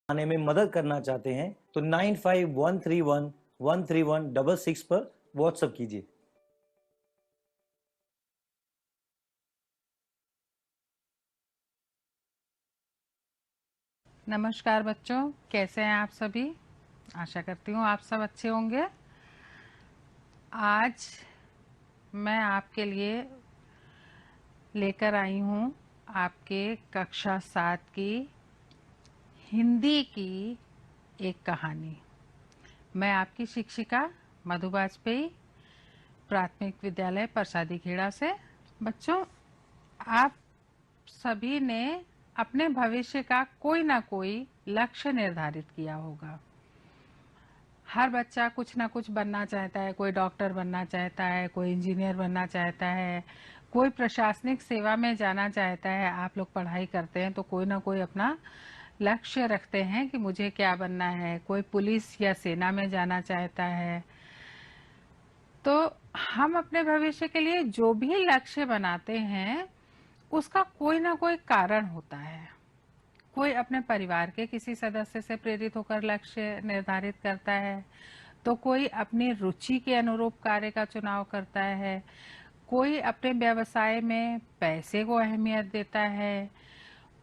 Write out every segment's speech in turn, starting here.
आने में मदद करना चाहते हैं तो 9513113166 पर व्हाट्सएप कीजिए। नमस्कार बच्चों, कैसे हैं आप सभी। आशा करती हूँ आप सब अच्छे होंगे। आज मैं आपके लिए लेकर आई हूँ आपके कक्षा 7 की हिंदी की एक कहानी। मैं आपकी शिक्षिका मधु वाजपेयी, प्राथमिक विद्यालय परसादी खेड़ा से। बच्चों, आप सभी ने अपने भविष्य का कोई ना कोई लक्ष्य निर्धारित किया होगा। हर बच्चा कुछ ना कुछ बनना चाहता है। कोई डॉक्टर बनना चाहता है, कोई इंजीनियर बनना चाहता है, कोई प्रशासनिक सेवा में जाना चाहता है। आप लोग पढ़ाई करते हैं तो कोई ना कोई अपना लक्ष्य रखते हैं कि मुझे क्या बनना है। कोई पुलिस या सेना में जाना चाहता है। तो हम अपने भविष्य के लिए जो भी लक्ष्य बनाते हैं उसका कोई ना कोई कारण होता है। कोई अपने परिवार के किसी सदस्य से प्रेरित होकर लक्ष्य निर्धारित करता है, तो कोई अपनी रुचि के अनुरूप कार्य का चुनाव करता है, कोई अपने व्यवसाय में पैसे को अहमियत देता है,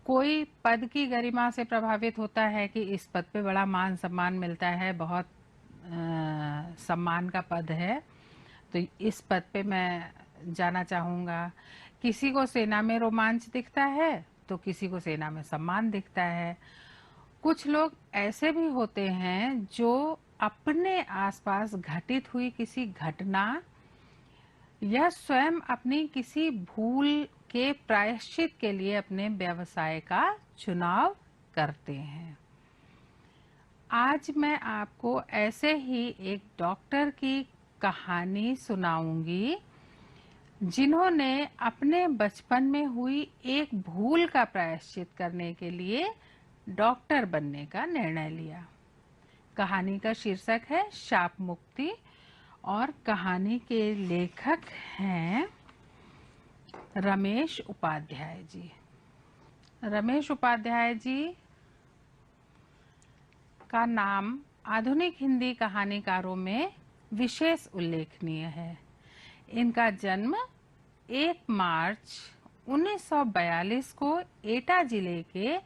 कोई पद की गरिमा से प्रभावित होता है कि इस पद पे बड़ा मान सम्मान मिलता है, बहुत सम्मान का पद है तो इस पद पे मैं जाना चाहूँगा। किसी को सेना में रोमांच दिखता है तो किसी को सेना में सम्मान दिखता है। कुछ लोग ऐसे भी होते हैं जो अपने आसपास घटित हुई किसी घटना या स्वयं अपनी किसी भूल के प्रायश्चित के लिए अपने व्यवसाय का चुनाव करते हैं। आज मैं आपको ऐसे ही एक डॉक्टर की कहानी सुनाऊंगी जिन्होंने अपने बचपन में हुई एक भूल का प्रायश्चित करने के लिए डॉक्टर बनने का निर्णय लिया। कहानी का शीर्षक है शाप मुक्ति और कहानी के लेखक हैं रमेश उपाध्याय जी। रमेश उपाध्याय जी का नाम आधुनिक हिंदी कहानीकारों में विशेष उल्लेखनीय है। इनका जन्म 1 मार्च 1942 को एटा जिले के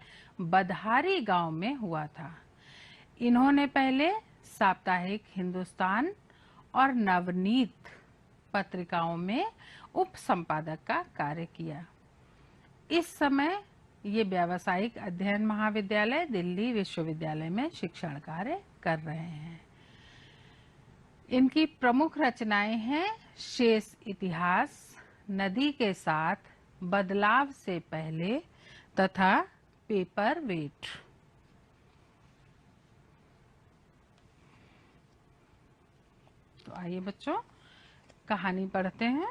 बधारी गांव में हुआ था। इन्होंने पहले साप्ताहिक हिंदुस्तान और नवनीत पत्रिकाओं में उप संपादक का कार्य किया। इस समय ये व्यावसायिक अध्ययन महाविद्यालय दिल्ली विश्वविद्यालय में शिक्षण कार्य कर रहे हैं। इनकी प्रमुख रचनाएं हैं शेष इतिहास, नदी के साथ, बदलाव से पहले तथा पेपर वेट। तो आइए बच्चों कहानी पढ़ते हैं।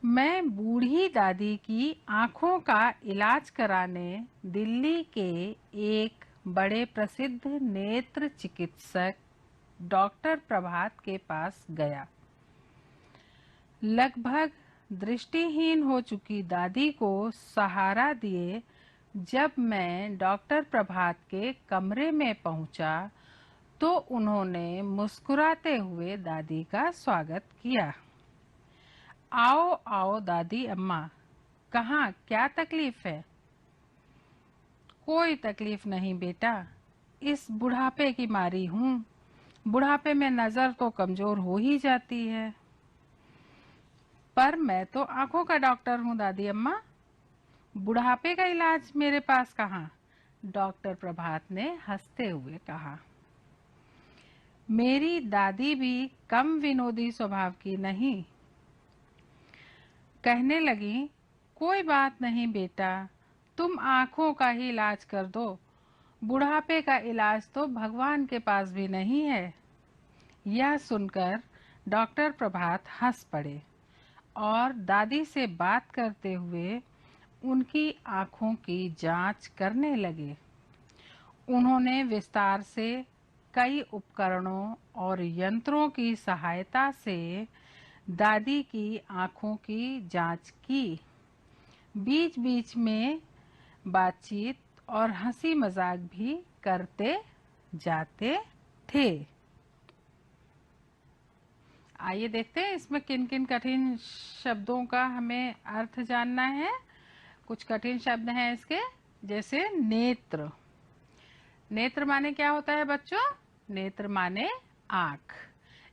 मैं बूढ़ी दादी की आंखों का इलाज कराने दिल्ली के एक बड़े प्रसिद्ध नेत्र चिकित्सक डॉक्टर प्रभात के पास गया। लगभग दृष्टिहीन हो चुकी दादी को सहारा दिए जब मैं डॉक्टर प्रभात के कमरे में पहुंचा तो उन्होंने मुस्कुराते हुए दादी का स्वागत किया। आओ आओ दादी अम्मा, कहाँ क्या तकलीफ है? कोई तकलीफ नहीं बेटा, इस बुढ़ापे की मारी हूँ। बुढ़ापे में नजर तो कमजोर हो ही जाती है। पर मैं तो आंखों का डॉक्टर हूँ दादी अम्मा, बुढ़ापे का इलाज मेरे पास कहाँ? डॉक्टर प्रभात ने हंसते हुए कहा। मेरी दादी भी कम विनोदी स्वभाव की नहीं। कहने लगी, कोई बात नहीं बेटा, तुम आंखों का ही इलाज कर दो। बुढ़ापे का इलाज तो भगवान के पास भी नहीं है। यह सुनकर डॉक्टर प्रभात हंस पड़े और दादी से बात करते हुए उनकी आंखों की जांच करने लगे। उन्होंने विस्तार से कई उपकरणों और यंत्रों की सहायता से दादी की आंखों की जांच की। बीच बीच में बातचीत और हंसी मजाक भी करते जाते थे। आइए देखते हैं इसमें किन किन कठिन शब्दों का हमें अर्थ जानना है। कुछ कठिन शब्द हैं इसके, जैसे नेत्र। नेत्र माने क्या होता है बच्चों? नेत्र माने आँख।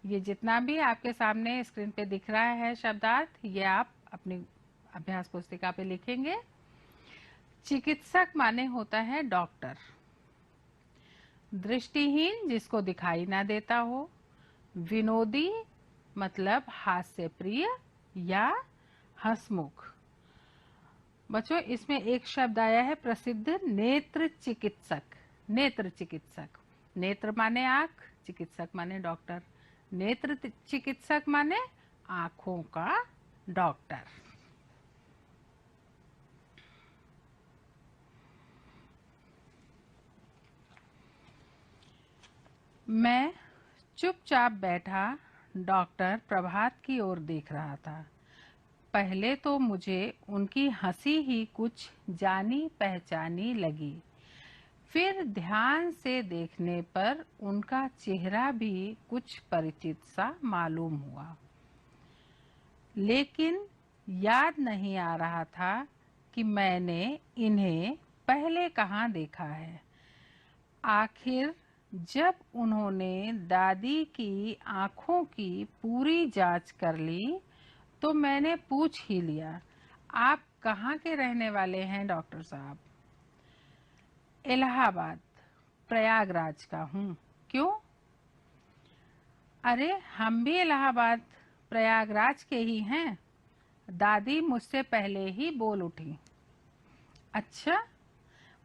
ये जितना भी आपके सामने स्क्रीन पे दिख रहा है शब्दार्थ, ये आप अपनी अभ्यास पुस्तिका पे लिखेंगे। चिकित्सक माने होता है डॉक्टर। दृष्टिहीन जिसको दिखाई ना देता हो। विनोदी मतलब हास्य प्रिय या हंसमुख। बच्चों इसमें एक शब्द आया है प्रसिद्ध, नेत्र चिकित्सक। नेत्र चिकित्सक, नेत्र माने आंख, चिकित्सक माने डॉक्टर। नेत्र चिकित्सक माने आंखों का डॉक्टर। मैं चुपचाप बैठा डॉक्टर प्रभात की ओर देख रहा था। पहले तो मुझे उनकी हंसी ही कुछ जानी पहचानी लगी, फिर ध्यान से देखने पर उनका चेहरा भी कुछ परिचित सा मालूम हुआ, लेकिन याद नहीं आ रहा था कि मैंने इन्हें पहले कहाँ देखा है। आखिर जब उन्होंने दादी की आंखों की पूरी जांच कर ली तो मैंने पूछ ही लिया, आप कहाँ के रहने वाले हैं डॉक्टर साहब? इलाहाबाद, प्रयागराज का हूँ। क्यों? अरे हम भी इलाहाबाद प्रयागराज के ही हैं, दादी मुझसे पहले ही बोल उठी। अच्छा,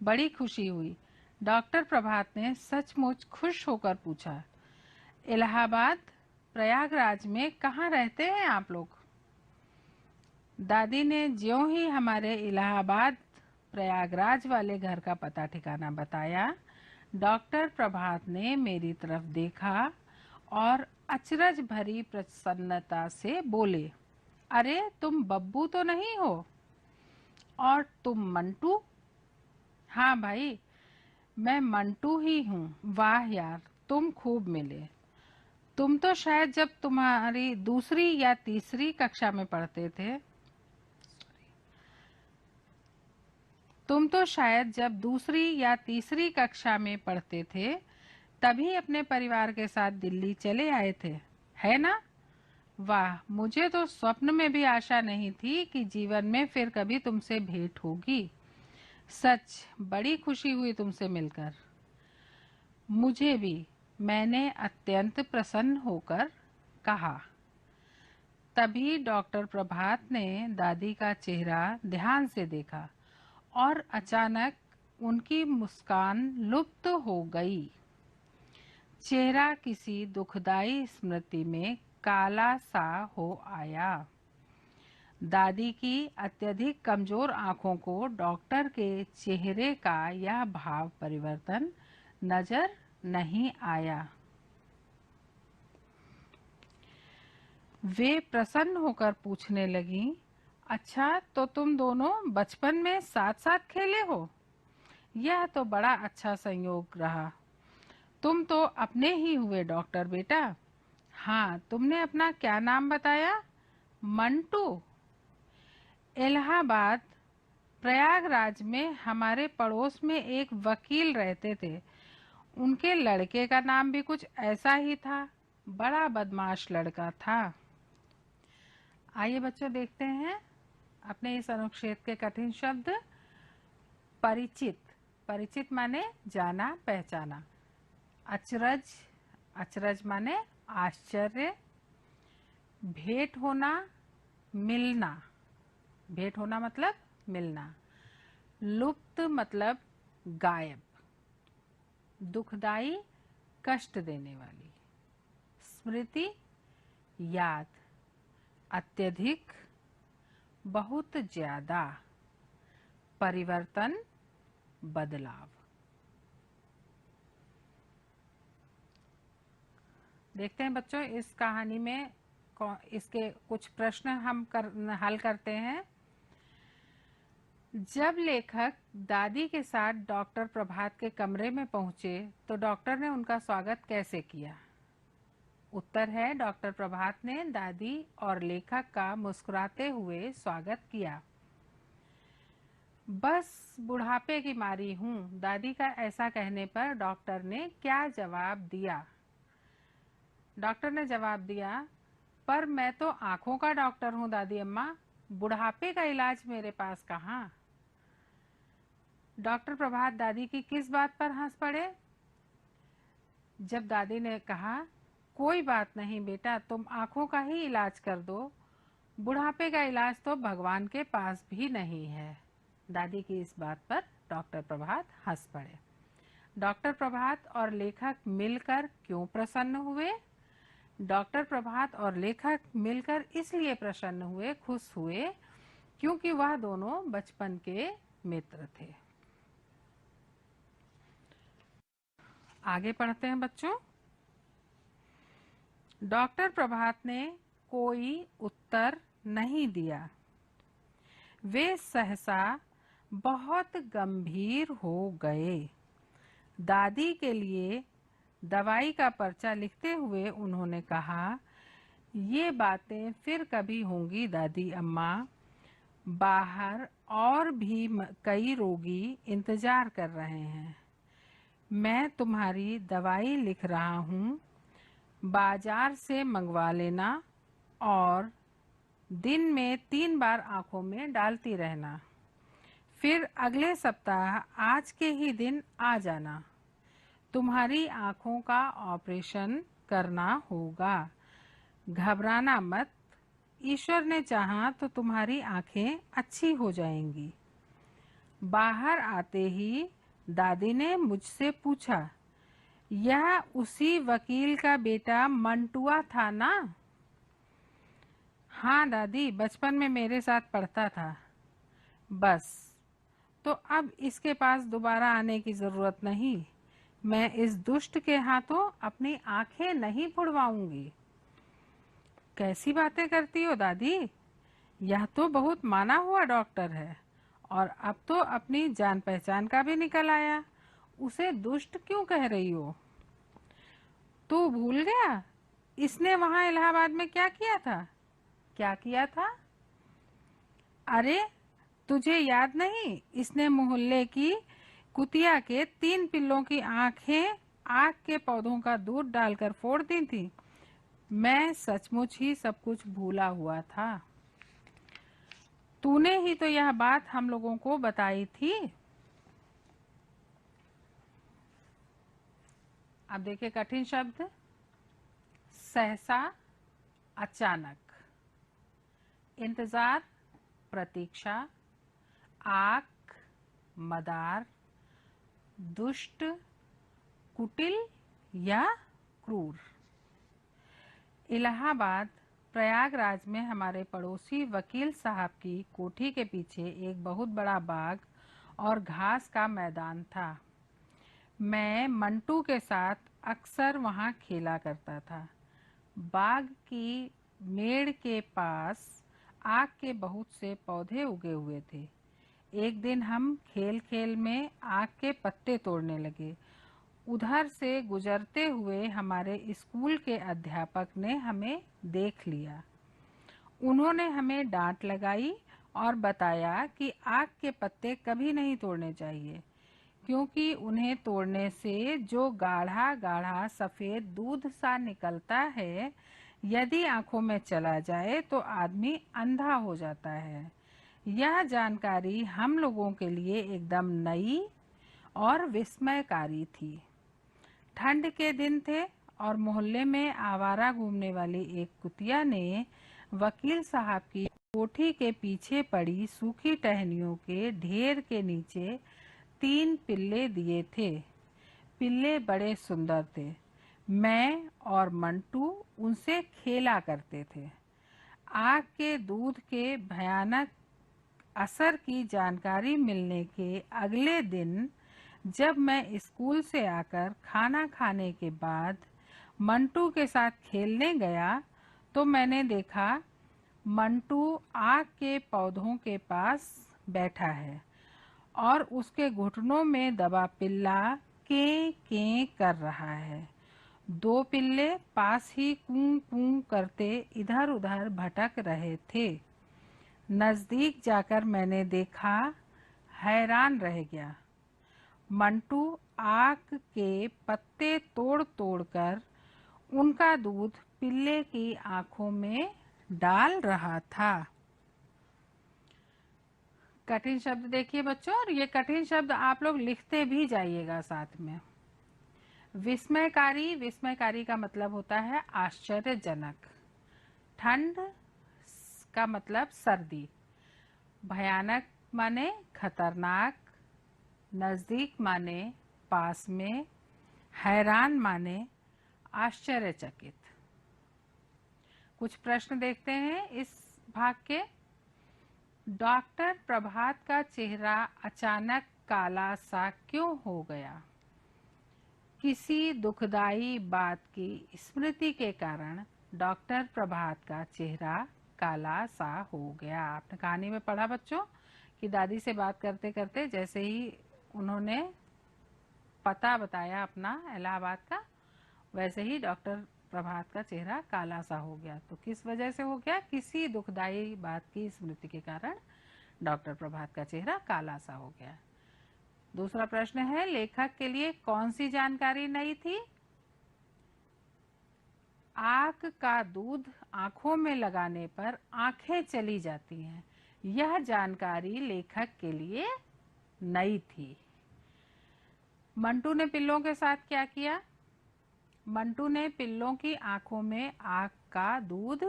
बड़ी खुशी हुई। डॉक्टर प्रभात ने सचमुच खुश होकर पूछा, इलाहाबाद प्रयागराज में कहाँ रहते हैं आप लोग? दादी ने ज्यों ही हमारे इलाहाबाद प्रयागराज वाले घर का पता ठिकाना बताया, डॉक्टर प्रभात ने मेरी तरफ देखा और अचरज भरी प्रसन्नता से बोले, अरे तुम बब्बू तो नहीं हो? और तुम मंटू? हाँ भाई, मैं मंटू ही हूँ। वाह यार, तुम खूब मिले। तुम तो शायद जब तुम्हारी दूसरी या तीसरी कक्षा में पढ़ते थे, तुम तो शायद जब दूसरी या तीसरी कक्षा में पढ़ते थे तभी अपने परिवार के साथ दिल्ली चले आए थे, है ना? वाह, मुझे तो स्वप्न में भी आशा नहीं थी कि जीवन में फिर कभी तुमसे भेंट होगी। सच बड़ी खुशी हुई तुमसे मिलकर। मुझे भी, मैंने अत्यंत प्रसन्न होकर कहा। तभी डॉक्टर प्रभात ने दादी का चेहरा ध्यान से देखा और अचानक उनकी मुस्कान लुप्त हो गई। चेहरा किसी दुखदाई स्मृति में काला सा हो आया। दादी की अत्यधिक कमजोर आंखों को डॉक्टर के चेहरे का यह भाव परिवर्तन नजर नहीं आया। वे प्रसन्न होकर पूछने लगीं, अच्छा तो तुम दोनों बचपन में साथ साथ खेले हो? यह तो बड़ा अच्छा संयोग रहा। तुम तो अपने ही हुए डॉक्टर बेटा। हाँ, तुमने अपना क्या नाम बताया? मंटू। इलाहाबाद प्रयागराज में हमारे पड़ोस में एक वकील रहते थे, उनके लड़के का नाम भी कुछ ऐसा ही था। बड़ा बदमाश लड़का था। आइए बच्चों देखते हैं अपने इस अनुच्छेद के कठिन शब्द। परिचित, परिचित माने जाना पहचाना। अचरज, अचरज माने आश्चर्य। भेंट होना, मिलना, भेंट होना मतलब मिलना। लुप्त मतलब गायब। दुखदाई, कष्ट देने वाली। स्मृति, याद। अत्यधिक, बहुत ज्यादा। परिवर्तन, बदलाव। देखते हैं बच्चों इस कहानी में इसके कुछ प्रश्न हम हल करते हैं। जब लेखक दादी के साथ डॉक्टर प्रभात के कमरे में पहुंचे तो डॉक्टर ने उनका स्वागत कैसे किया? उत्तर है, डॉक्टर प्रभात ने दादी और लेखक का मुस्कुराते हुए स्वागत किया। बस बुढ़ापे की मारी हूँ, दादी का ऐसा कहने पर डॉक्टर ने क्या जवाब दिया? डॉक्टर ने जवाब दिया, पर मैं तो आंखों का डॉक्टर हूँ दादी अम्मा, बुढ़ापे का इलाज मेरे पास कहाँ? डॉक्टर प्रभात दादी की किस बात पर हंस पड़े? जब दादी ने कहा, कोई बात नहीं बेटा, तुम आंखों का ही इलाज कर दो, बुढ़ापे का इलाज तो भगवान के पास भी नहीं है। दादी की इस बात पर डॉक्टर प्रभात हंस पड़े। डॉक्टर प्रभात और लेखक मिलकर क्यों प्रसन्न हुए? डॉक्टर प्रभात और लेखक मिलकर इसलिए प्रसन्न हुए, खुश हुए, क्योंकि वह दोनों बचपन के मित्र थे। आगे पढ़ते हैं बच्चों। डॉक्टर प्रभात ने कोई उत्तर नहीं दिया। वे सहसा बहुत गंभीर हो गए। दादी के लिए दवाई का पर्चा लिखते हुए उन्होंने कहा, ये बातें फिर कभी होंगी दादी अम्मा, बाहर और भी कई रोगी इंतजार कर रहे हैं। मैं तुम्हारी दवाई लिख रहा हूँ, बाजार से मंगवा लेना और दिन में 3 बार आंखों में डालती रहना। फिर अगले सप्ताह आज के ही दिन आ जाना। तुम्हारी आंखों का ऑपरेशन करना होगा। घबराना मत, ईश्वर ने चाहा तो तुम्हारी आंखें अच्छी हो जाएंगी। बाहर आते ही दादी ने मुझसे पूछा, यह उसी वकील का बेटा मंटुआ था ना? हाँ दादी, बचपन में मेरे साथ पढ़ता था। बस, तो अब इसके पास दोबारा आने की जरूरत नहीं। मैं इस दुष्ट के हाथों अपनी आंखें नहीं फुड़वाऊंगी। कैसी बातें करती हो दादी? यह तो बहुत माना हुआ डॉक्टर है और अब तो अपनी जान पहचान का भी निकल आया। उसे दुष्ट क्यों कह रही हो? तू भूल गया इसने वहां इलाहाबाद में क्या किया था? क्या किया था? अरे, तुझे याद नहीं, इसने मोहल्ले की कुतिया के 3 पिल्लों की आंखें आग के पौधों का दूध डालकर फोड़ दी थी। मैं सचमुच ही सब कुछ भूला हुआ था। तूने ही तो यह बात हम लोगों को बताई थी। अब देखिए कठिन शब्द। सहसा, अचानक, इंतजार, प्रतीक्षा, आंख, मदार, दुष्ट, कुटिल या क्रूर। इलाहाबाद प्रयागराज में हमारे पड़ोसी वकील साहब की कोठी के पीछे एक बहुत बड़ा बाग और घास का मैदान था। मैं मंटू के साथ अक्सर वहां खेला करता था। बाग की मेड़ के पास आक के बहुत से पौधे उगे हुए थे। एक दिन हम खेल खेल में आक के पत्ते तोड़ने लगे। उधर से गुजरते हुए हमारे स्कूल के अध्यापक ने हमें देख लिया। उन्होंने हमें डांट लगाई और बताया कि आक के पत्ते कभी नहीं तोड़ने चाहिए, क्योंकि उन्हें तोड़ने से जो गाढ़ा गाढ़ा सफेद दूध सा निकलता है, यदि आंखों में चला जाए तो आदमी अंधा हो जाता है। यह जानकारी हम लोगों के लिए एकदम नई और विस्मयकारी थी। ठंड के दिन थे और मोहल्ले में आवारा घूमने वाली एक कुतिया ने वकील साहब की कोठी के पीछे पड़ी सूखी टहनियों के ढेर के नीचे 3 पिल्ले दिए थे। पिल्ले बड़े सुंदर थे। मैं और मंटू उनसे खेला करते थे। आग के दूध के भयानक असर की जानकारी मिलने के अगले दिन जब मैं स्कूल से आकर खाना खाने के बाद मंटू के साथ खेलने गया तो मैंने देखा मंटू आग के पौधों के पास बैठा है और उसके घुटनों में दबा पिल्ला कें कें कर रहा है। दो पिल्ले पास ही कूं कूं करते इधर उधर भटक रहे थे। नजदीक जाकर मैंने देखा, हैरान रह गया। मंटू आक के पत्ते तोड़ तोड़ कर उनका दूध पिल्ले की आंखों में डाल रहा था। कठिन शब्द देखिए बच्चों, और ये कठिन शब्द आप लोग लिखते भी जाइएगा साथ में। विस्मयकारी, विस्मयकारी का मतलब होता है आश्चर्यजनक। ठंड का मतलब सर्दी। भयानक माने खतरनाक। नजदीक माने पास में। हैरान माने आश्चर्यचकित। कुछ प्रश्न देखते हैं इस भाग के। डॉक्टर प्रभात का चेहरा अचानक काला सा क्यों हो गया? किसी दुखदाई बात की स्मृति के कारण डॉक्टर प्रभात का चेहरा काला सा हो गया। आपने कहानी में पढ़ा बच्चों कि दादी से बात करते करते जैसे ही उन्होंने पता बताया अपना इलाहाबाद का, वैसे ही डॉक्टर प्रभात का चेहरा काला सा हो गया। तो किस वजह से हो गया? किसी दुखदाई बात की स्मृति के कारण डॉक्टर प्रभात का चेहरा काला सा हो गया। दूसरा प्रश्न है, लेखक के लिए कौन सी जानकारी नई थी? आक का दूध आंखों में लगाने पर आंखें चली जाती हैं, यह जानकारी लेखक के लिए नई थी। मंटू ने पिल्लों के साथ क्या किया? मंटू ने पिल्लों की आंखों में आक का दूध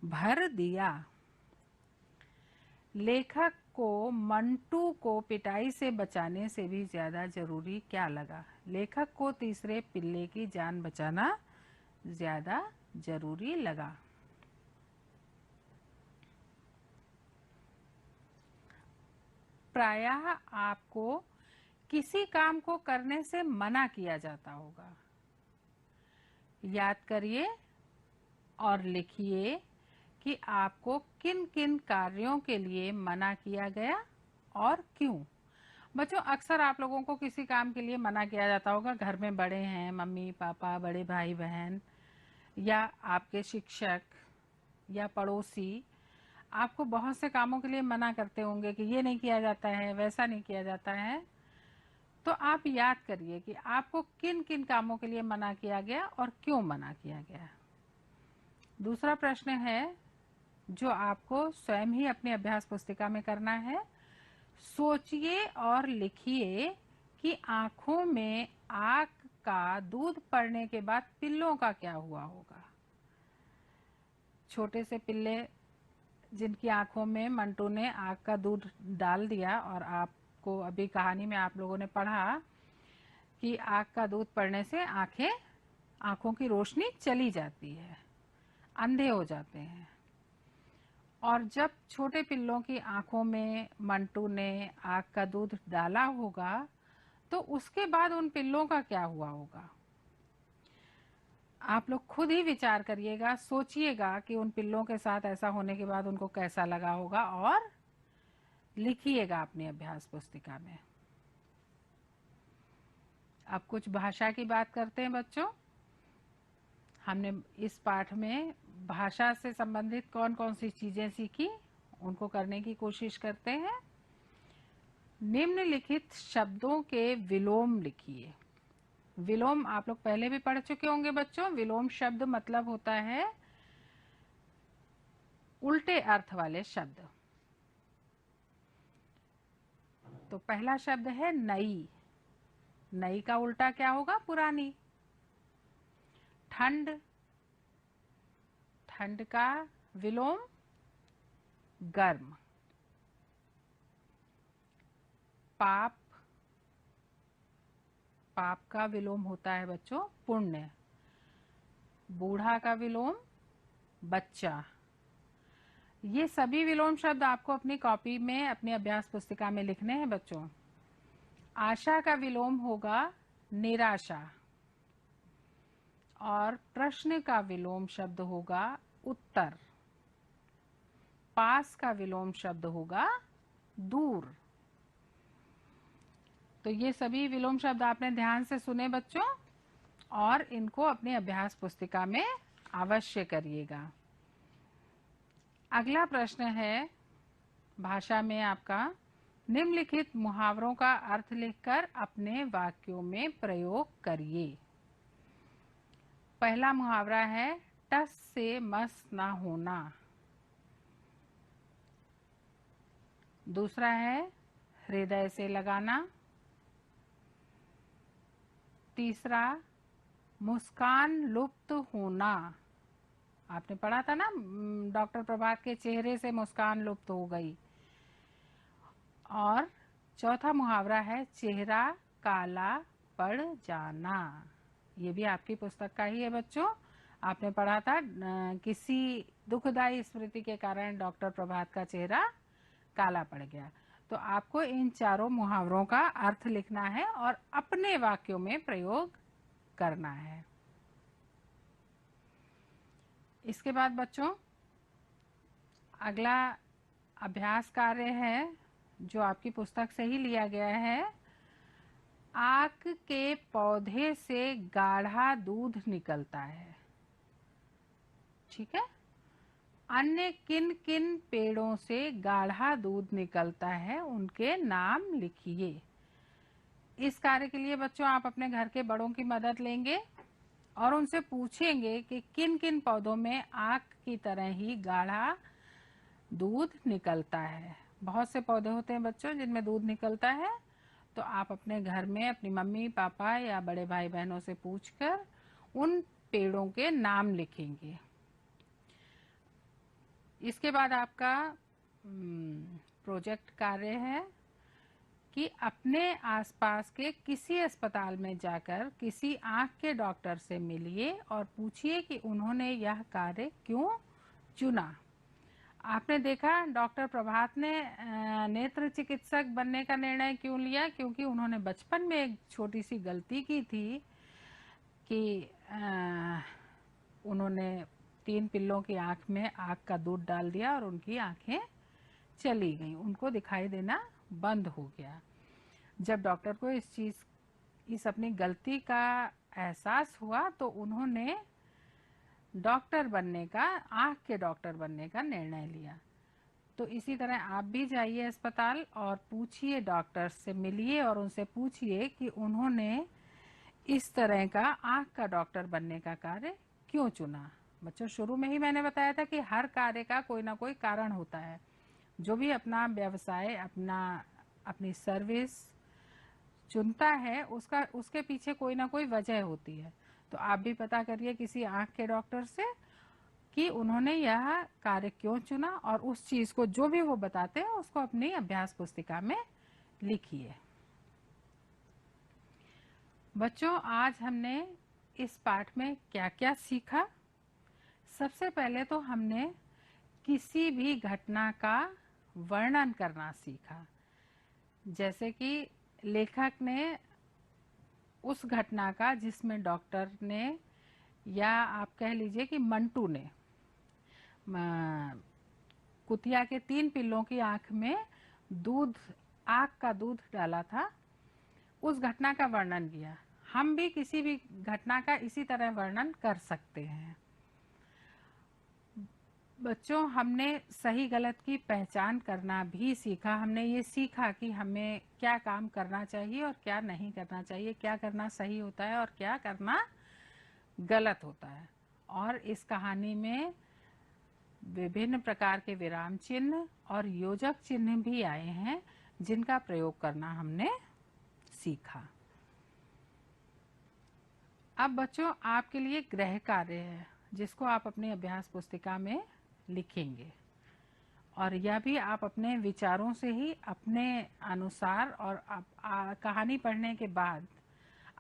भर दिया। लेखक को मंटू को पिटाई से बचाने से भी ज्यादा जरूरी क्या लगा? लेखक को तीसरे पिल्ले की जान बचाना ज्यादा जरूरी लगा। प्रायः आपको किसी काम को करने से मना किया जाता होगा। याद करिए और लिखिए कि आपको किन किन कार्यों के लिए मना किया गया और क्यों। बच्चों, अक्सर आप लोगों को किसी काम के लिए मना किया जाता होगा। घर में बड़े हैं, मम्मी पापा, बड़े भाई बहन, या आपके शिक्षक या पड़ोसी आपको बहुत से कामों के लिए मना करते होंगे कि ये नहीं किया जाता है, वैसा नहीं किया जाता है। तो आप याद करिए कि आपको किन किन कामों के लिए मना किया गया और क्यों मना किया गया। दूसरा प्रश्न है जो आपको स्वयं ही अपनी अभ्यास पुस्तिका में करना है। सोचिए और लिखिए कि आंखों में आक का दूध पड़ने के बाद पिल्लों का क्या हुआ होगा। छोटे से पिल्ले जिनकी आंखों में मंटू ने आग का दूध डाल दिया, और आपको अभी कहानी में आप लोगों ने पढ़ा कि आग का दूध पड़ने से आंखों की रोशनी चली जाती है, अंधे हो जाते हैं। और जब छोटे पिल्लों की आंखों में मंटू ने आग का दूध डाला होगा तो उसके बाद उन पिल्लों का क्या हुआ होगा? आप लोग खुद ही विचार करिएगा, सोचिएगा कि उन पिल्लों के साथ ऐसा होने के बाद उनको कैसा लगा होगा, और लिखिएगा अपनी अभ्यास पुस्तिका में। अब कुछ भाषा की बात करते हैं बच्चों। हमने इस पाठ में भाषा से संबंधित कौन कौन सी चीजें सीखी, उनको करने की कोशिश करते हैं। निम्नलिखित शब्दों के विलोम लिखिए। विलोम आप लोग पहले भी पढ़ चुके होंगे बच्चों। विलोम शब्द मतलब होता है उल्टे अर्थ वाले शब्द। तो पहला शब्द है नई। नई का उल्टा क्या होगा? पुरानी। ठंड, ठंड का विलोम गर्म। पाप, पाप का विलोम होता है बच्चों पुण्य। बूढ़ा का विलोम बच्चा। ये सभी विलोम शब्द आपको अपनी कॉपी में, अपनी अभ्यास पुस्तिका में लिखने हैं बच्चों। आशा का विलोम होगा निराशा, और प्रश्न का विलोम शब्द होगा उत्तर। पास का विलोम शब्द होगा दूर। तो ये सभी विलोम शब्द आपने ध्यान से सुने बच्चों, और इनको अपनी अभ्यास पुस्तिका में अवश्य करिएगा। अगला प्रश्न है भाषा में आपका, निम्नलिखित मुहावरों का अर्थ लिखकर अपने वाक्यों में प्रयोग करिए। पहला मुहावरा है टस से मस ना होना। दूसरा है हृदय से लगाना। तीसरा मुस्कान लुप्त होना। आपने पढ़ा था ना, डॉक्टर प्रभात के चेहरे से मुस्कान लुप्त हो गई। और चौथा मुहावरा है चेहरा काला पड़ जाना। ये भी आपकी पुस्तक का ही है बच्चों, आपने पढ़ा था किसी दुखदाई स्मृति के कारण डॉक्टर प्रभात का चेहरा काला पड़ गया। तो आपको इन चारों मुहावरों का अर्थ लिखना है और अपने वाक्यों में प्रयोग करना है। इसके बाद बच्चों अगला अभ्यास कार्य है जो आपकी पुस्तक से ही लिया गया है। आक के पौधे से गाढ़ा दूध निकलता है। ठीक है, अन्य किन किन पेड़ों से गाढ़ा दूध निकलता है उनके नाम लिखिए। इस कार्य के लिए बच्चों आप अपने घर के बड़ों की मदद लेंगे और उनसे पूछेंगे कि किन किन पौधों में आक की तरह ही गाढ़ा दूध निकलता है। बहुत से पौधे होते हैं बच्चों जिनमें दूध निकलता है, तो आप अपने घर में अपनी मम्मी पापा या बड़े भाई बहनों से पूछकर उन पेड़ों के नाम लिखेंगे। इसके बाद आपका प्रोजेक्ट कार्य है कि अपने आसपास के किसी अस्पताल में जाकर किसी आंख के डॉक्टर से मिलिए और पूछिए कि उन्होंने यह कार्य क्यों चुना। आपने देखा डॉक्टर प्रभात ने नेत्र चिकित्सक बनने का निर्णय क्यों लिया, क्योंकि उन्होंने बचपन में एक छोटी सी गलती की थी कि उन्होंने 3 पिल्लों की आंख में आग का दूध डाल दिया और उनकी आंखें चली गईं, उनको दिखाई देना बंद हो गया। जब डॉक्टर को इस अपनी गलती का एहसास हुआ तो उन्होंने डॉक्टर बनने का, आंख के डॉक्टर बनने का निर्णय लिया। तो इसी तरह आप भी जाइए अस्पताल और पूछिए, डॉक्टर से मिलिए और उनसे पूछिए कि उन्होंने इस तरह का आंख का डॉक्टर बनने का कार्य क्यों चुना। बच्चों शुरू में ही मैंने बताया था कि हर कार्य का कोई ना कोई कारण होता है। जो भी अपना व्यवसाय, अपनी सर्विस चुनता है उसके पीछे कोई ना कोई वजह होती है। तो आप भी पता करिए किसी आंख के डॉक्टर से कि उन्होंने यह कार्य क्यों चुना और उस चीज को जो भी वो बताते हैं उसको अपनी अभ्यास पुस्तिका में लिखिए। बच्चों आज हमने इस पाठ में क्या क्या सीखा। सबसे पहले तो हमने किसी भी घटना का वर्णन करना सीखा, जैसे कि लेखक ने उस घटना का जिसमें डॉक्टर ने, या आप कह लीजिए कि मंटू ने कुतिया के 3 पिल्लों की आंख में आग का दूध डाला था, उस घटना का वर्णन किया। हम भी किसी भी घटना का इसी तरह वर्णन कर सकते हैं। बच्चों हमने सही गलत की पहचान करना भी सीखा। हमने ये सीखा कि हमें क्या काम करना चाहिए और क्या नहीं करना चाहिए, क्या करना सही होता है और क्या करना गलत होता है। और इस कहानी में विभिन्न प्रकार के विराम चिन्ह और योजक चिन्ह भी आए हैं जिनका प्रयोग करना हमने सीखा। अब बच्चों आपके लिए गृह कार्य है जिसको आप अपनी अभ्यास पुस्तिका में लिखेंगे, और यह भी आप अपने विचारों से ही अपने अनुसार और कहानी पढ़ने के बाद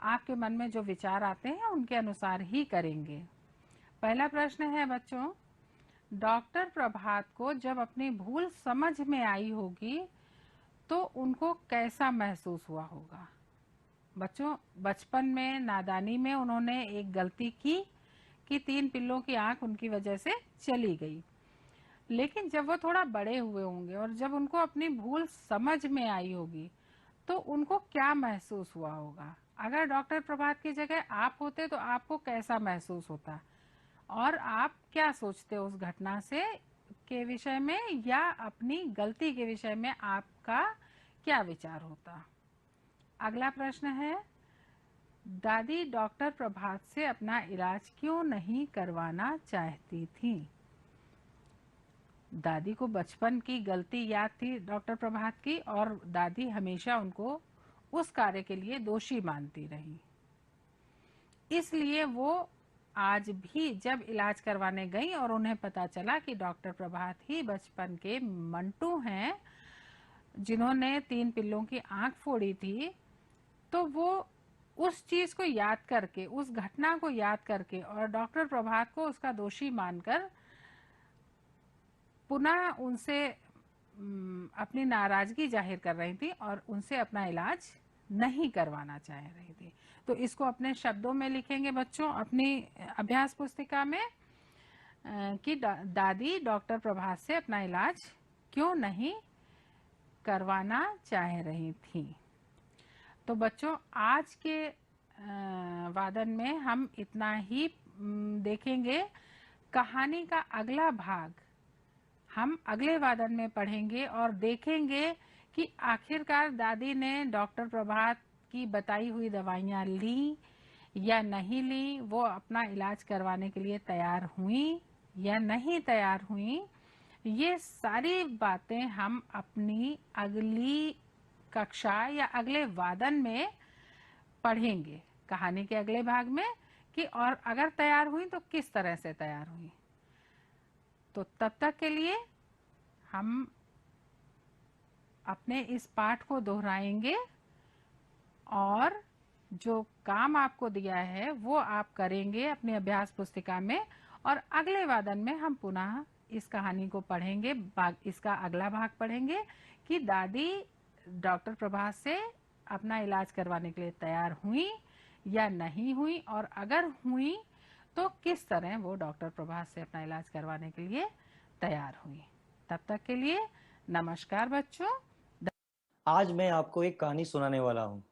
आपके मन में जो विचार आते हैं उनके अनुसार ही करेंगे। पहला प्रश्न है बच्चों, डॉक्टर प्रभात को जब अपनी भूल समझ में आई होगी तो उनको कैसा महसूस हुआ होगा। बच्चों बचपन में नादानी में उन्होंने एक गलती की कि 3 पिल्लों की आंख उनकी वजह से चली गई, लेकिन जब वो थोड़ा बड़े हुए होंगे और जब उनको अपनी भूल समझ में आई होगी तो उनको क्या महसूस हुआ होगा? अगर डॉक्टर प्रभात की जगह आप होते तो आपको कैसा महसूस होता, और आप क्या सोचते उस घटना से के विषय में, या अपनी गलती के विषय में आपका क्या विचार होता? अगला प्रश्न है, दादी डॉक्टर प्रभात से अपना इलाज क्यों नहीं करवाना चाहती थी? दादी को बचपन की गलती याद थी डॉक्टर प्रभात की, और दादी हमेशा उनको उस कार्य के लिए दोषी मानती रही। इसलिए वो आज भी जब इलाज करवाने गई और उन्हें पता चला कि डॉक्टर प्रभात ही बचपन के मंटू हैं जिन्होंने 3 पिल्लों की आंख फोड़ी थी, तो वो उस चीज को याद करके, उस घटना को याद करके और डॉक्टर प्रभात को उसका दोषी मानकर पुनः उनसे अपनी नाराजगी जाहिर कर रही थी और उनसे अपना इलाज नहीं करवाना चाह रही थी। तो इसको अपने शब्दों में लिखेंगे बच्चों अपनी अभ्यास पुस्तिका में कि दादी डॉक्टर प्रभात से अपना इलाज क्यों नहीं करवाना चाह रही थी। तो बच्चों आज के वादन में हम इतना ही देखेंगे। कहानी का अगला भाग हम अगले वादन में पढ़ेंगे और देखेंगे कि आखिरकार दादी ने डॉक्टर प्रभात की बताई हुई दवाइयाँ ली या नहीं ली, वो अपना इलाज करवाने के लिए तैयार हुई या नहीं तैयार हुई। ये सारी बातें हम अपनी अगली कक्षा या अगले वादन में पढ़ेंगे, कहानी के अगले भाग में, कि और अगर तैयार हुई तो किस तरह से तैयार हुई। तो तब तक के लिए हम अपने इस पाठ को दोहराएंगे और जो काम आपको दिया है वो आप करेंगे अपनी अभ्यास पुस्तिका में, और अगले वादन में हम पुनः इस कहानी को पढ़ेंगे, इसका अगला भाग पढ़ेंगे कि दादी डॉक्टर प्रभात से अपना इलाज करवाने के लिए तैयार हुई या नहीं हुई, और अगर हुई तो किस तरह वो डॉक्टर प्रभात से अपना इलाज करवाने के लिए तैयार हुई। तब तक के लिए नमस्कार बच्चों। आज मैं आपको एक कहानी सुनाने वाला हूँ।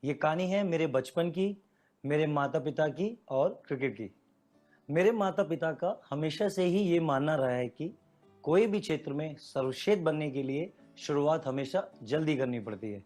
ये कहानी है मेरे बचपन की, मेरे माता पिता की और क्रिकेट की। मेरे माता पिता का हमेशा से ही ये मानना रहा है कि कोई भी क्षेत्र में सर्वश्रेष्ठ बनने के लिए शुरुआत हमेशा जल्दी करनी पड़ती है।